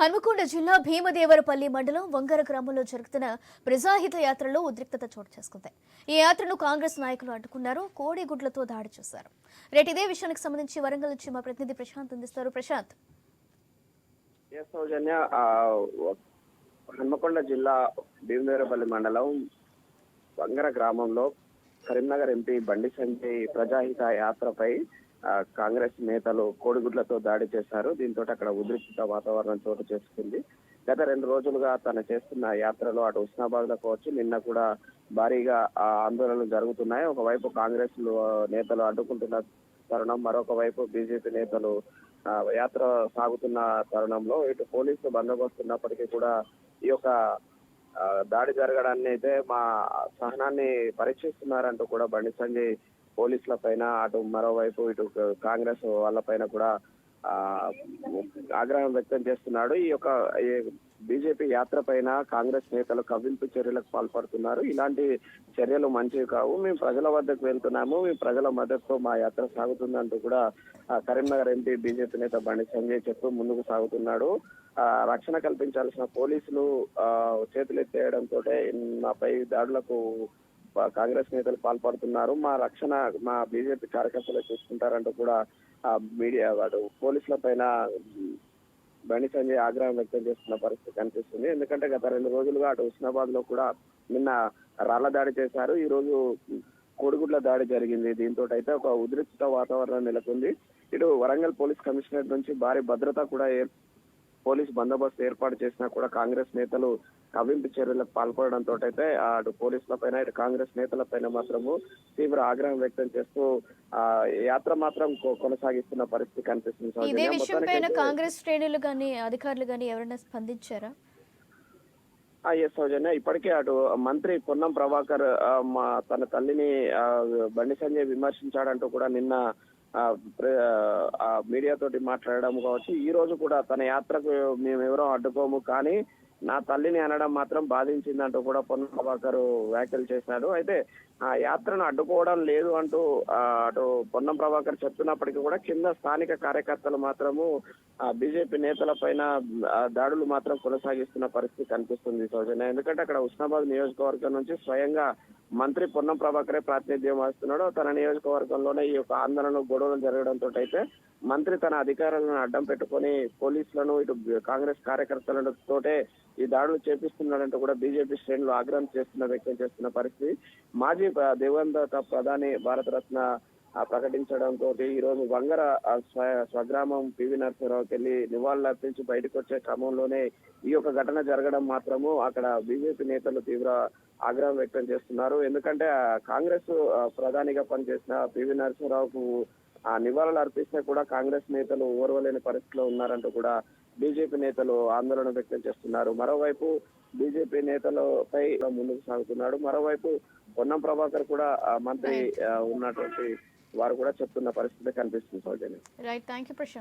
హన్మకొండ జిల్లా భీమదేవరపల్లి మండలం వంగర గ్రామంలో జరుగుతున్న ప్రజాహిత యాత్రలో ఉద్రిక్తత చోటు చేసుకుంది. ఈ యాత్రను కాంగ్రెస్ నాయకులు అడ్డుకున్నారు, కోడిగుడ్లతో దాడి చేశారు. రేటు ఇదే విషయానికి సంబంధించి వరంగల్ నుంచి మా ప్రతినిధి ప్రశాంత్ అందిస్తారు. ప్రశాంత్, హన్మకొండ జిల్లా భీమదేవరపల్లి మండలం వంగర గ్రామంలో కరీంనగర్ ఎంపీ బండి సంజయ్ ప్రజాహిత యాత్రపై కాంగ్రెస్ నేతలు కోడిగుడ్లతో దాడి చేశారు. దీంతో అక్కడ ఉద్రిక్త వాతావరణం చోటు చేసుకుంది. గత 2 రోజులుగా తను చేస్తున్న యాత్రలో అటు హుస్నాబాద్ లో కావచ్చు, నిన్న కూడా భారీగా ఆందోళనలు జరుగుతున్నాయి. ఒకవైపు కాంగ్రెస్ నేతలు అడ్డుకుంటున్న తరుణం, మరొక వైపు బీజేపీ నేతలు యాత్ర సాగుతున్న తరుణంలో ఇటు పోలీసులు బందోబస్తు ఉన్నప్పటికీ కూడా ఈ యొక్క దాడి జరగడాన్ని అయితే మా సహనాన్ని పరీక్షిస్తున్నారంటూ కూడా బండి సంజయ్ పోలీసుల పైన, అటు మరోవైపు ఇటు కాంగ్రెస్ వాళ్ళ పైన కూడా ఆగ్రహం వ్యక్తం చేస్తున్నాడు. ఈ యొక్క బీజేపీ యాత్ర పైన కాంగ్రెస్ నేతలు కవ్వింపు చర్యలకు పాల్పడుతున్నారు. ఇలాంటి చర్యలు మంచివి కావు, మేము ప్రజల వద్దకు వెళ్తున్నాము, మేము ప్రజల మద్దతుతో మా యాత్ర సాగుతుందంటూ కూడా కరీంనగర్ ఎంపీ బీజేపీ నేత బండి సంజయ్ చెప్తూ ముందుకు సాగుతున్నాడు. రక్షణ కల్పించాల్సిన పోలీసులు చేతులెత్తేయడంతో నాపై దాడులకు కాంగ్రెస్ నేతలు పాల్పడుతున్నారు, మా రక్షణ మా బీజేపీ కార్యకర్తలు చూసుకుంటారంటూ కూడా మీడియా పోలీసుల పైన బండి సంజయ్ ఆగ్రహం వ్యక్తం చేస్తున్న పరిస్థితి కనిపిస్తుంది. ఎందుకంటే గత 2 రోజులుగా అటు హుస్నాబాద్ లో కూడా నిన్న రాళ్ల దాడి చేశారు, ఈ రోజు కోడిగుడ్ల దాడి జరిగింది. దీంతో అయితే ఒక ఉద్రిక్త వాతావరణం నెలకొంది. ఇటు వరంగల్ పోలీస్ కమిషనరేట్ నుంచి భారీ భద్రత కూడా పోలీసు బందోబస్తు ఏర్పాటు చేసినా కూడా కాంగ్రెస్ నేతలు కవ్వింపు చర్యలకు పాల్పడడంతో అయితే అటు పోలీసుల పైన, ఇటు కాంగ్రెస్ నేతల పైన మాత్రము తీవ్ర ఆగ్రహం వ్యక్తం చేస్తూ యాత్ర మాత్రం కొనసాగిస్తున్న పరిస్థితి కనిపిస్తుంది. ఇదే విషయం పైన కాంగ్రెస్ శ్రేణులు గానీ అధికారులు గానీ ఎవరైనా స్పందించారా? ఎస్ సౌజన్య, ఇప్పటికే అటు మంత్రి పొన్నం ప్రభాకర్ తన తల్లిని బండి సంజయ్ విమర్శించాడంటూ కూడా నిన్న మీడియా తోటి మాట్లాడడం కావచ్చు. ఈ రోజు కూడా తన యాత్రకు మేము ఎవరో అడ్డుకోము, కానీ నా తల్లిని అనడం మాత్రం బాధించిందంటూ కూడా పొన్నం ప్రభాకర్ వ్యాఖ్యలు చేశాడు. అయితే ఆ యాత్రను అడ్డుకోవడం లేదు అంటూ అటు పొన్నం ప్రభాకర్ చెప్తున్నప్పటికీ కూడా కింద స్థానిక కార్యకర్తలు మాత్రము బీజేపీ నేతల పైన దాడులు మాత్రం కొనసాగిస్తున్న పరిస్థితి కనిపిస్తుంది సౌజన్య. ఎందుకంటే అక్కడ హుస్నాబాద్ నియోజకవర్గం నుంచి స్వయంగా మంత్రి పొన్నం ప్రభాకరే ప్రాతినిధ్యం వహిస్తున్నాడు. తన నియోజకవర్గంలోనే ఈ యొక్క ఆందోళన గొడవలు జరగడంతో అయితే మంత్రి తన అధికారులను అడ్డం పెట్టుకొని పోలీసులను, ఇటు కాంగ్రెస్ కార్యకర్తలతోటే ఈ దాడులు చేపిస్తున్నాడంటూ కూడా బీజేపీ శ్రేణులు ఆగ్రహం వ్యక్తం చేస్తున్న పరిస్థితి. మాజీ దివంగత ప్రధాని భారతరత్న ప్రకటించడంతో ఈ రోజు వంగర స్వగ్రామం పివి నరసింహరావుకి వెళ్లి నివాళులర్పించి బయటకు వచ్చే క్రమంలోనే ఈ యొక్క ఘటన జరగడం మాత్రము అక్కడ బీజేపీ నేతలు తీవ్ర ఆగ్రహం వ్యక్తం చేస్తున్నారు. ఎందుకంటే కాంగ్రెస్ ప్రధానిగా పనిచేసిన పివి నరసింహరావుకు నివాళులు అర్పిస్తే కూడా కాంగ్రెస్ నేతలు ఓర్వలేని పరిస్థితిలో ఉన్నారంటూ కూడా బీజేపీ నేతలు ఆందోళన వ్యక్తం చేస్తున్నారు. మరోవైపు బీజేపీ నేతలపై ముందుకు సాగుతున్నాడు, మరోవైపు పొన్నం ప్రభాకర్ కూడా మంత్రి ఉన్నటువంటి వారు కూడా చెప్తున్న పరిస్థితి కనిపిస్తుంది సౌజన్య. Right, thank you Prashanth.